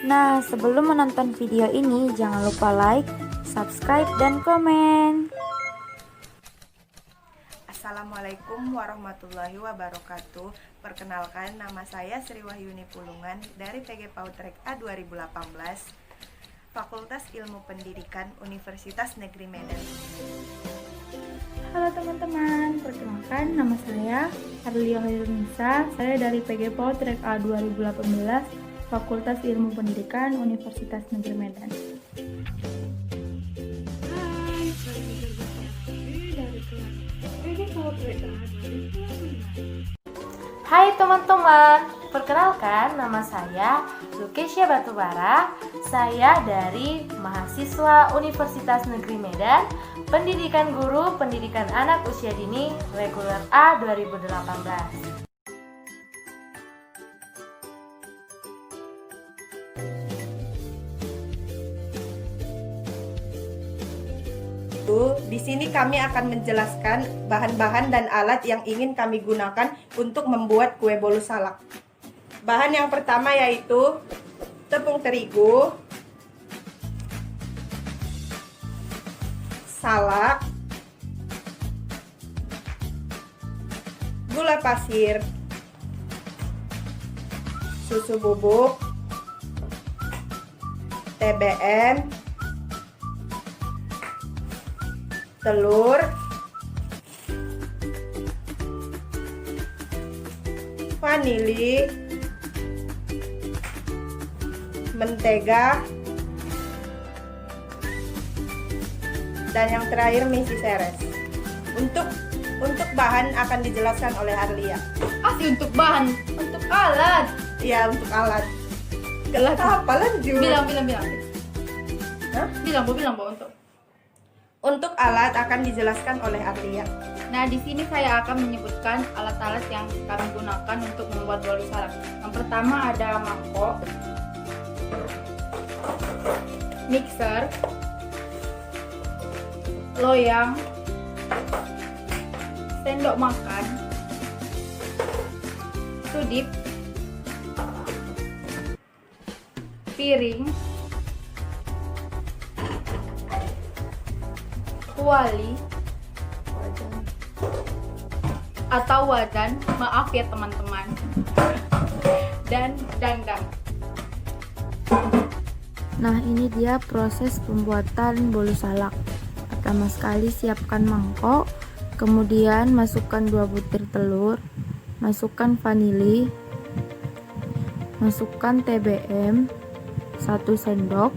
Nah, sebelum menonton video ini, jangan lupa like, subscribe, dan komen. Assalamualaikum warahmatullahi wabarakatuh. Perkenalkan, nama saya Sri Wahyuni Pulungan dari PG Pautrek A 2018, Fakultas Ilmu Pendidikan Universitas Negeri Medan. Halo teman-teman, perkenalkan nama saya Arlia Hairunisa. Saya dari PG Pautrek A 2018, Fakultas Ilmu Pendidikan Universitas Negeri Medan. Hai, saya Mika dari kelas PG Pautrek A 2018. Hai teman-teman, perkenalkan nama saya Lukesya Batubara. Saya dari mahasiswa Universitas Negeri Medan, Pendidikan Guru Pendidikan Anak Usia Dini Reguler A 2018. Di sini kami akan menjelaskan bahan-bahan dan alat yang ingin kami gunakan untuk membuat kue bolu salak. Bahan yang pertama yaitu tepung terigu, salak, gula pasir, susu bubuk, TBM, telur, vanili, mentega, dan yang terakhir misi seres. Untuk bahan akan dijelaskan oleh Arlia. Asli untuk bahan, untuk alat. Iya, untuk alat. Gelas apa lanjut? Bilang. Hah? Bilang Untuk alat akan dijelaskan oleh Arlia. Nah, di sini saya akan menyebutkan alat-alat yang kami gunakan untuk membuat bolu salak. Yang pertama ada mangkok, mixer, loyang, sendok makan, sudip, piring, kuali atau wajan, maaf ya teman-teman, dan dandang. Nah, ini dia proses pembuatan bolu salak. Pertama sekali siapkan mangkok, kemudian masukkan 2 butir telur, masukkan vanili, masukkan TBM 1 sendok,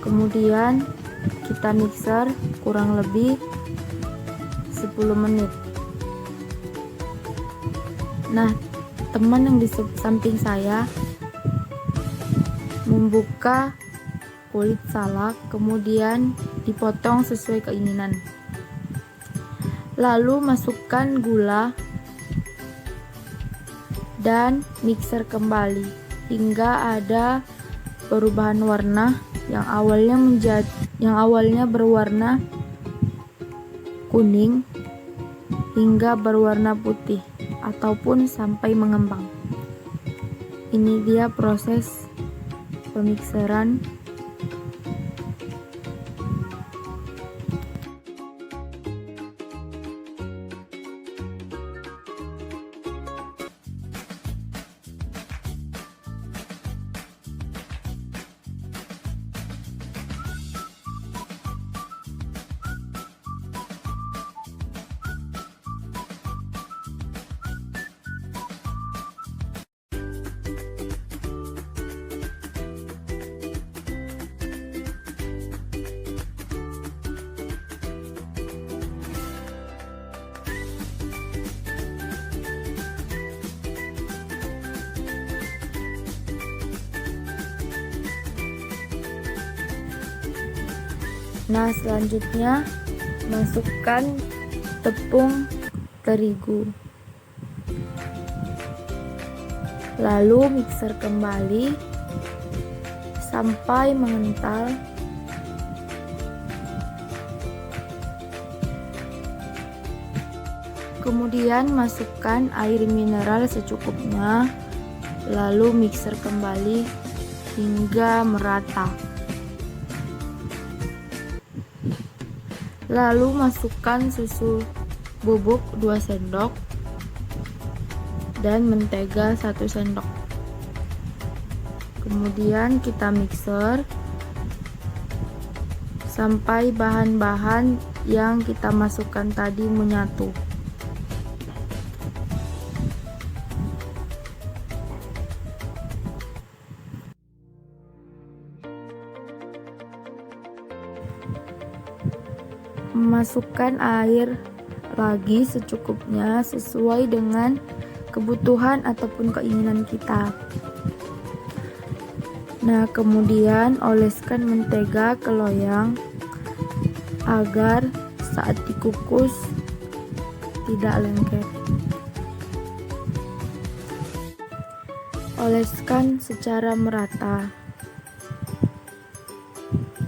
kemudian kita mixer kurang lebih 10 menit. Nah, teman yang di samping saya membuka kulit salak, kemudian dipotong sesuai keinginan. Lalu masukkan gula dan mixer kembali hingga ada perubahan warna yang awalnya berwarna kuning hingga berwarna putih ataupun sampai mengembang. Ini dia proses pemikseran. Nah, selanjutnya masukkan tepung terigu. Lalu mixer kembali sampai mengental. Kemudian masukkan air mineral secukupnya, lalu mixer kembali hingga merata. Lalu masukkan susu bubuk 2 sendok dan mentega 1 sendok. Kemudian kita mixer sampai bahan-bahan yang kita masukkan tadi menyatu. Masukkan air lagi secukupnya sesuai dengan kebutuhan ataupun keinginan kita. Nah, kemudian oleskan mentega ke loyang agar saat dikukus tidak lengket. Oleskan secara merata.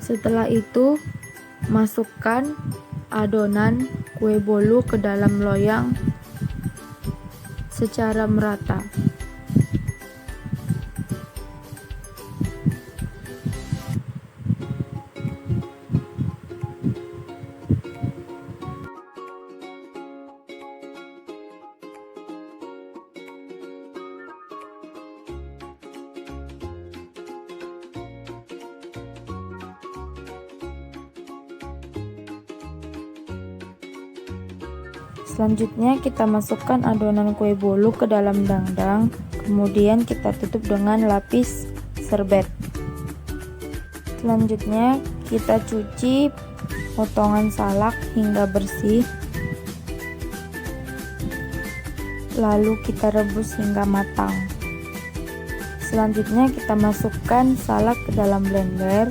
Setelah itu, masukkan adonan kue bolu ke dalam loyang secara merata. Selanjutnya kita masukkan adonan kue bolu ke dalam dangdang, kemudian kita tutup dengan lapis serbet. Selanjutnya kita cuci potongan salak hingga bersih, lalu kita rebus hingga matang. Selanjutnya kita masukkan salak ke dalam blender,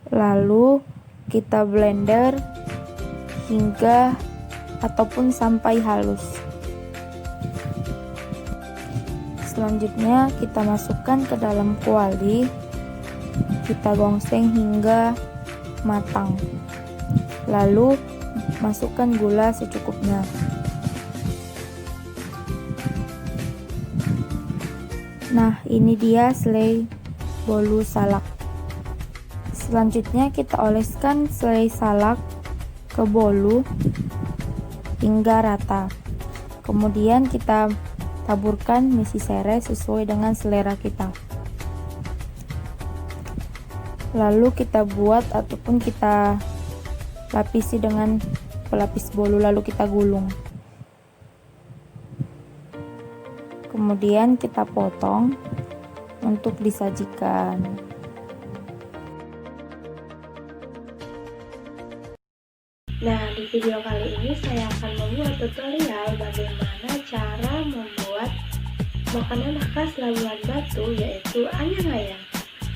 lalu kita blender hingga ataupun sampai halus. Selanjutnya kita masukkan ke dalam kuali, kita gongseng hingga matang, lalu masukkan gula secukupnya. Nah, ini dia selai bolu salak. Selanjutnya kita oleskan selai salak ke bolu hingga rata. Kemudian kita taburkan misi serai sesuai dengan selera kita. Lalu kita buat ataupun kita lapisi dengan pelapis bolu, lalu kita gulung. Kemudian kita potong untuk disajikan. Nah, di video kali ini saya akan membuat tutorial bagaimana cara membuat makanan khas Labuan Batu, yaitu ayam-ayam.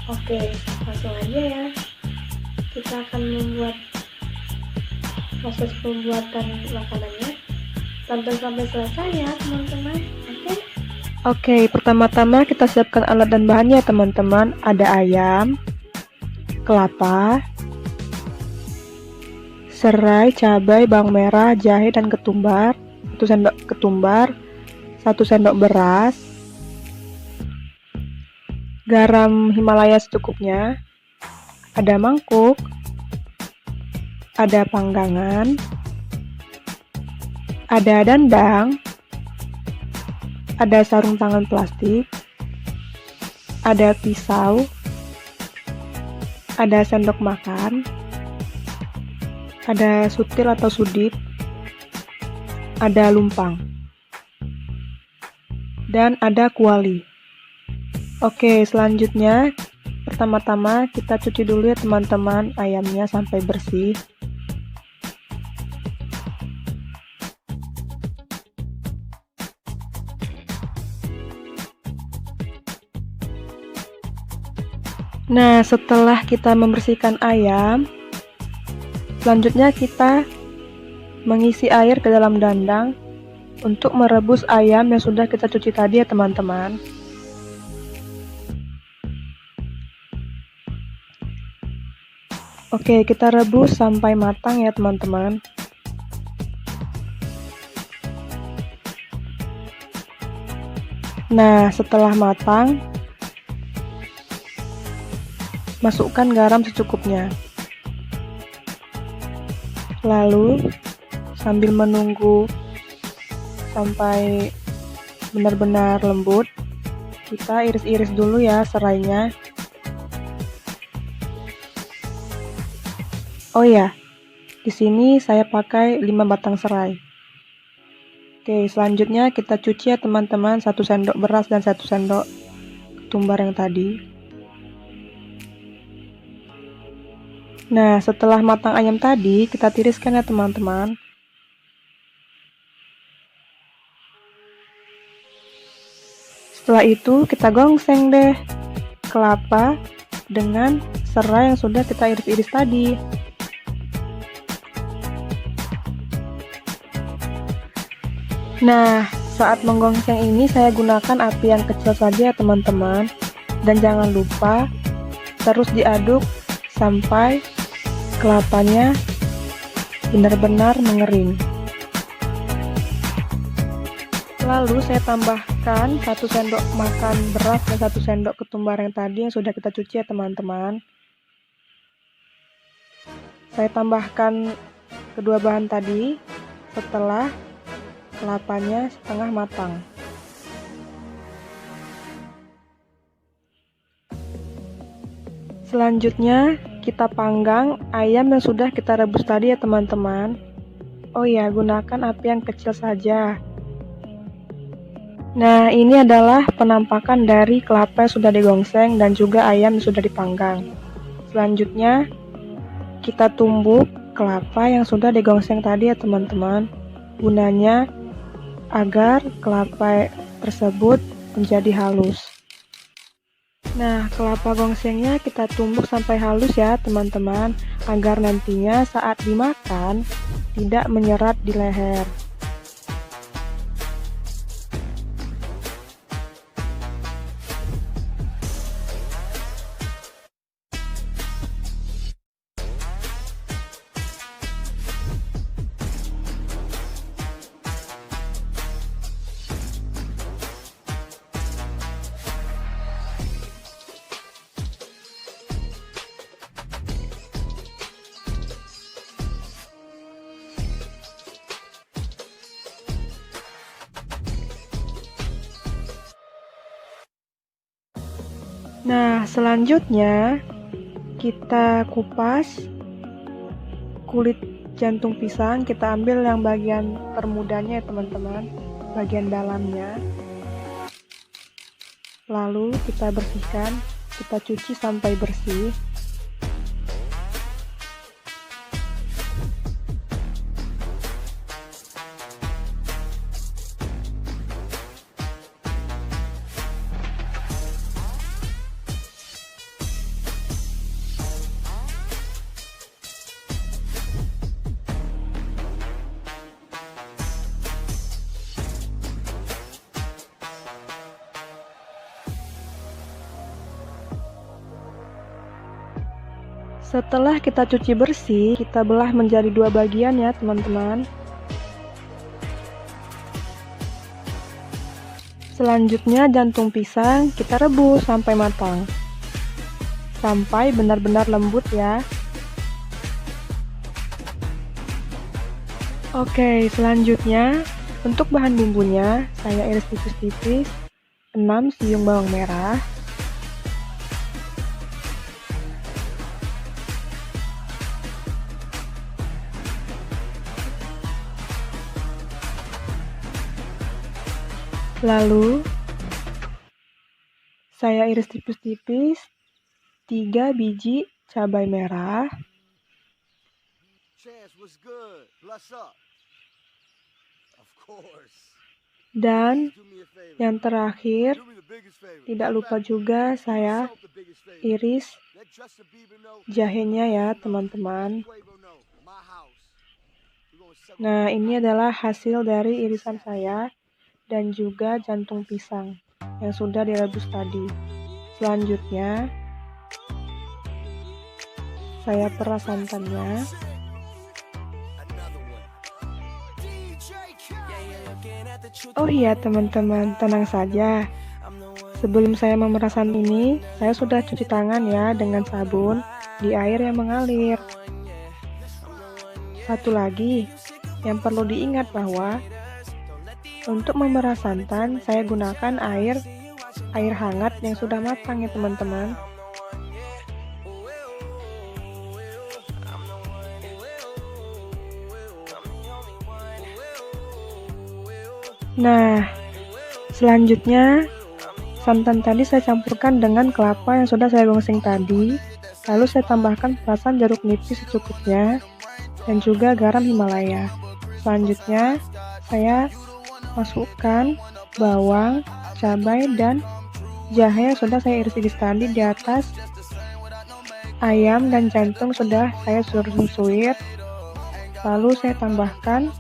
Oke, langsung aja ya. Kita akan membuat proses pembuatan makanannya. Tonton sampai selesai ya, teman-teman. Oke, pertama-tama kita siapkan alat dan bahannya teman-teman. Ada ayam, kelapa, serai, cabai, bawang merah, jahe, dan ketumbar, 1 sendok ketumbar, 1 sendok beras, garam Himalaya secukupnya, ada mangkuk, ada panggangan, ada dandang, ada sarung tangan plastik, ada pisau, ada sendok makan, ada sutil atau sudit, ada lumpang, dan ada kuali. Oke, selanjutnya pertama-tama kita cuci dulu ya teman-teman ayamnya sampai bersih. Nah, setelah kita membersihkan ayam, selanjutnya kita mengisi air ke dalam dandang untuk merebus ayam yang sudah kita cuci tadi ya teman-teman. Oke, kita rebus sampai matang ya teman-teman. Nah, setelah matang, masukkan garam secukupnya. Lalu, sambil menunggu sampai benar-benar lembut, kita iris-iris dulu ya serainya. Oh ya, di sini saya pakai 5 batang serai. Oke, selanjutnya kita cuci ya teman-teman, 1 sendok beras dan 1 sendok ketumbar yang tadi. Nah, setelah matang ayam tadi, kita tiriskan ya teman-teman. Setelah itu, kita gongseng deh kelapa dengan serai yang sudah kita iris-iris tadi. Nah, saat menggongseng ini saya gunakan api yang kecil saja ya teman-teman. Dan jangan lupa terus diaduk sampai kelapanya benar-benar mengering. Lalu saya tambahkan 1 sendok makan beras dan 1 sendok ketumbar yang tadi yang sudah kita cuci ya teman-teman. Saya tambahkan kedua bahan tadi setelah kelapanya setengah matang. Selanjutnya kita panggang ayam yang sudah kita rebus tadi ya teman-teman. Oh ya, gunakan api yang kecil saja. Nah, ini adalah penampakan dari kelapa yang sudah digongseng dan juga ayam yang sudah dipanggang. Selanjutnya kita tumbuk kelapa yang sudah digongseng tadi ya teman-teman. Gunanya agar kelapa tersebut menjadi halus. Nah, kelapa gongsengnya kita tumbuk sampai halus ya teman-teman, agar nantinya saat dimakan tidak menyerat di leher. Nah, selanjutnya kita kupas kulit jantung pisang. Kita ambil yang bagian permudanya ya teman-teman, bagian dalamnya. Lalu kita bersihkan, kita cuci sampai bersih. Setelah kita cuci bersih, kita belah menjadi 2 bagian ya teman-teman. Selanjutnya jantung pisang kita rebus sampai matang, sampai benar-benar lembut ya. Oke, selanjutnya untuk bahan bumbunya saya iris tipis-tipis 6 siung bawang merah, lalu saya iris tipis-tipis 3 biji cabai merah, dan yang terakhir tidak lupa juga saya iris jahenya ya teman-teman. Nah, ini adalah hasil dari irisan saya dan juga jantung pisang yang sudah direbus tadi. Selanjutnya saya peras santannya. Oh iya teman-teman, tenang saja, Sebelum saya memeras santan ini, saya sudah cuci tangan ya dengan sabun di air yang mengalir. Satu lagi, yang perlu diingat bahwa untuk memeras santan, saya gunakan air hangat yang sudah matang ya teman-teman. Nah, selanjutnya santan tadi saya campurkan dengan kelapa yang sudah saya gongseng tadi. Lalu saya tambahkan perasan jeruk nipis secukupnya dan juga garam Himalaya. Selanjutnya saya masukkan bawang, cabai, dan jahe yang sudah saya iris-iris tadi di atas ayam dan jantung sudah saya suir-suir. Lalu saya tambahkan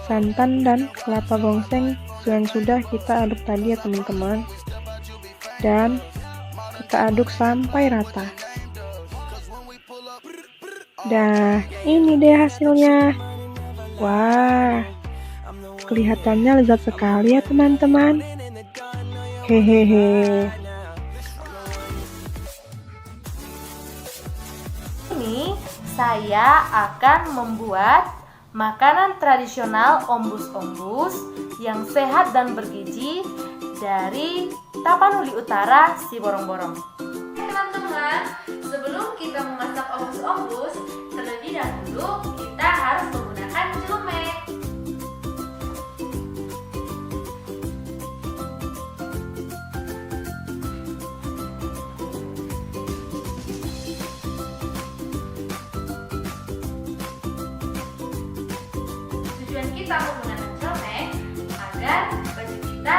santan dan kelapa gongseng yang sudah kita aduk tadi ya teman-teman, dan kita aduk sampai rata. Nah, ini deh hasilnya. Wah, kelihatannya lezat sekali ya teman-teman. Hehehe. Ini saya akan membuat makanan tradisional ombus-ombus yang sehat dan bergizi dari Tapanuli Utara, Siborong-Borong. Teman-teman, sebelum kita memasak ombus-ombus, terlebih dahulu kita harus menggunakan celemek. Tujuan kita menggunakan celemek agar baju kita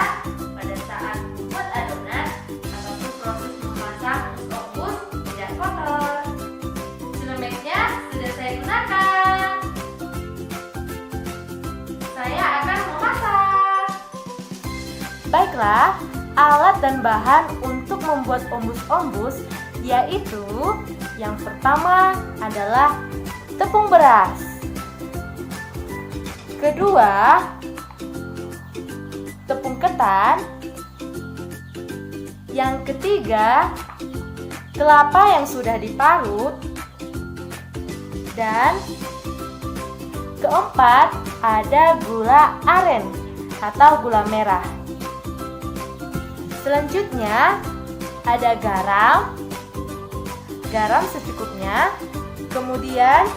pada saat membuat adonan ataupun proses memasak ombus tidak kotor. Celemeknya sudah saya gunakan. Saya akan memasak. Baiklah, alat dan bahan untuk membuat ombus-ombus yaitu yang pertama adalah tepung beras. Kedua, tepung ketan. Yang ketiga, kelapa yang sudah diparut. Dan keempat, ada gula aren atau gula merah. Selanjutnya, ada garam secukupnya. Kemudian,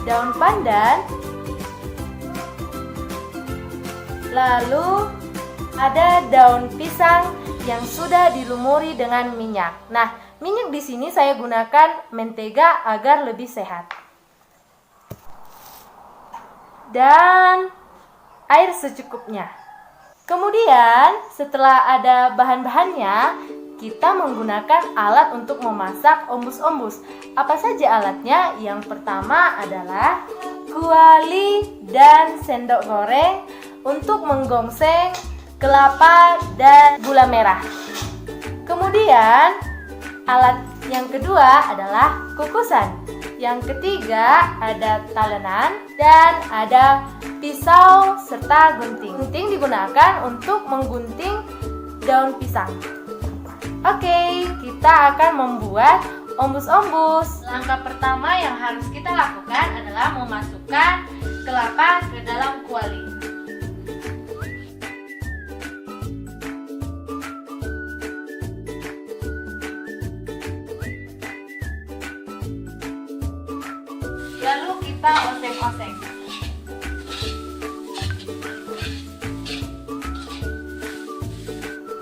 daun pandan. Lalu ada daun pisang yang sudah dilumuri dengan minyak. Nah, minyak di sini saya gunakan mentega agar lebih sehat. Dan air secukupnya. Kemudian, setelah ada bahan-bahannya, kita menggunakan alat untuk memasak ombus-ombus. Apa saja alatnya? Yang pertama adalah kuali dan sendok goreng untuk menggongseng kelapa dan gula merah. Kemudian alat yang kedua adalah kukusan. Yang ketiga ada talenan dan ada pisau serta gunting. Gunting digunakan untuk menggunting daun pisang. Oke, kita akan membuat ombus-ombus. Langkah pertama yang harus kita lakukan adalah memasukkan kelapa ke dalam kuali. Lalu kita oseng-oseng.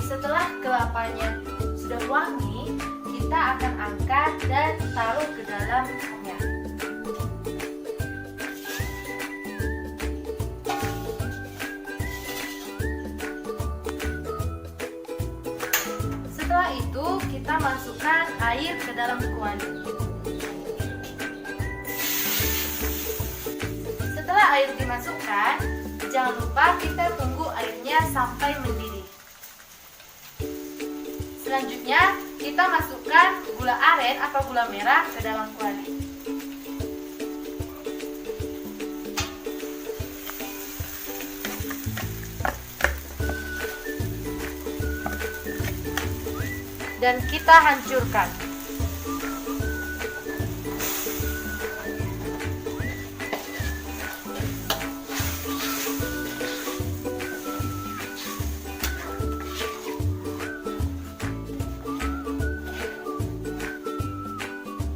Setelah kelapanya sudah wangi, kita akan angkat dan taruh ke dalam minyak. Setelah itu kita masukkan air ke dalam kuali. Setelah air dimasukkan, jangan lupa kita tunggu airnya sampai mendidih. Selanjutnya, kita masukkan gula aren atau gula merah ke dalam kuali. dan kita hancurkan.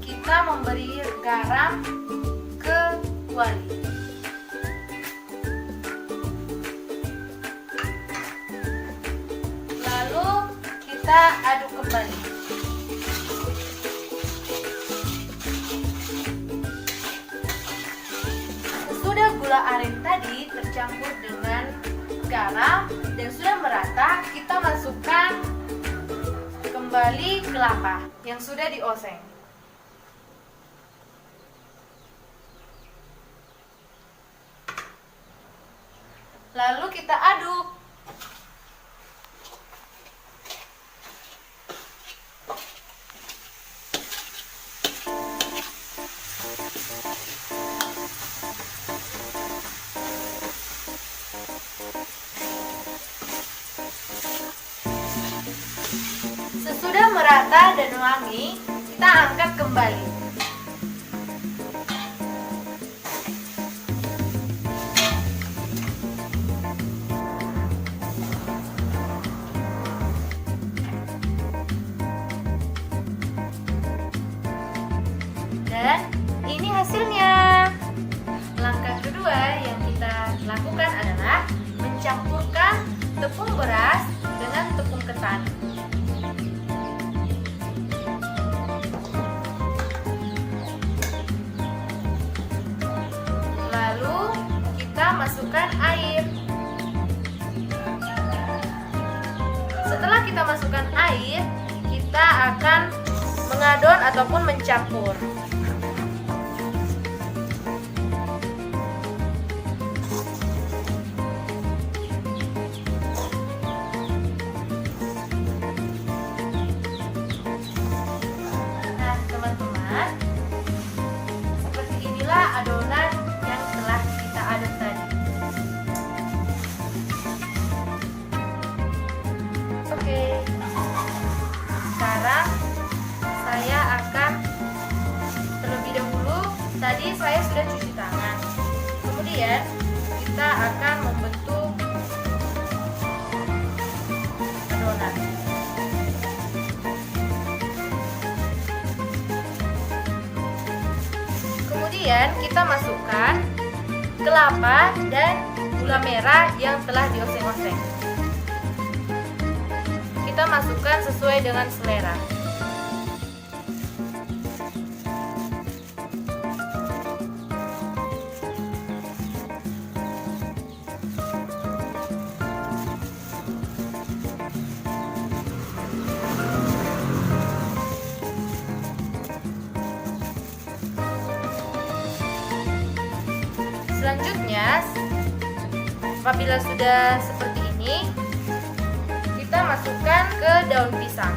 Kita memberi garam ke kuali. Lalu kita aduk kembali. Sesudah gula aren tadi tercampur dengan garam dan sudah merata, kita masukkan kembali kelapa yang sudah dioseng. Lalu kita aduk. Sesudah merata dan wangi, kita angkat kembali. Dan ini hasilnya. Langkah kedua yang kita lakukan adalah mencampurkan tepung beras dengan tepung ketan. Lalu kita masukkan air. Setelah kita masukkan air, kita akan mengadon ataupun mencampur. Nah, teman-teman, seperti inilah adonan yang telah kita aduk tadi. Oke, sekarang saya akan terlebih dahulu, tadi saya sudah cuci tangan. Kemudian kita akan membentuk adonan. Kemudian kita masukkan kelapa dan gula merah yang telah dioseng-oseng. Kita masukkan sesuai dengan selera. Selanjutnya, apabila sudah seperti ini, kita masukkan ke daun pisang.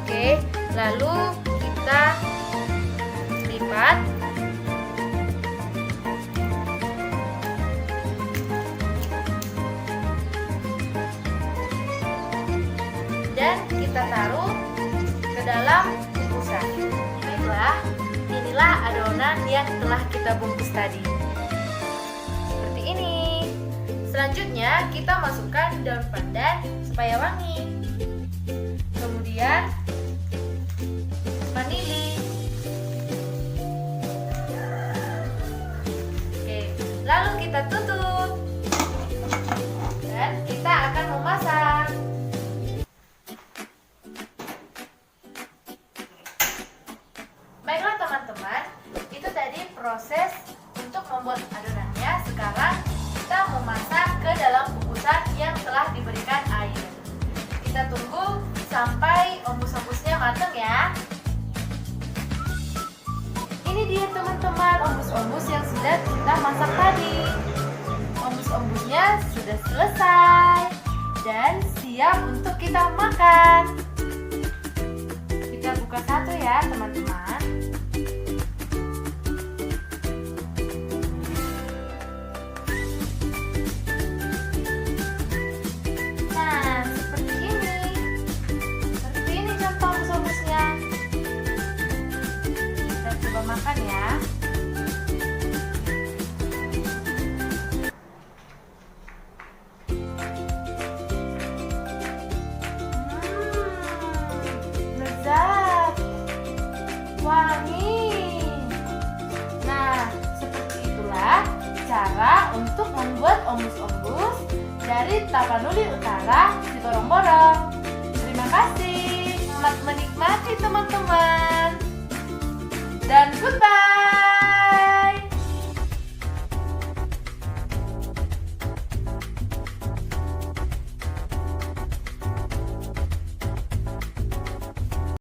Oke, lalu kita lipat. Dan kita taruh ke dalam bungkusan. Baiklah, inilah adonan yang telah kita bungkus tadi. Seperti ini. Selanjutnya kita masukkan daun pandan supaya wangi. Kemudian vanili. Oke, lalu kita tutup. Dan kita akan memasak. Baiklah teman-teman, itu tadi proses untuk membuat adonannya. Sekarang kita memasak ke dalam bungkusan yang telah diberikan air. Kita tunggu sampai ombus-ombusnya matang ya. Ini dia teman-teman, ombus-ombus yang sudah kita masak tadi. Ombus-ombusnya sudah selesai dan siap untuk kita makan. Kita buka satu ya teman-teman. membuat ombus-ombus dari Tapanuli Utara, Siborong-Borong. Terima kasih, selamat menikmati teman-teman, dan goodbye.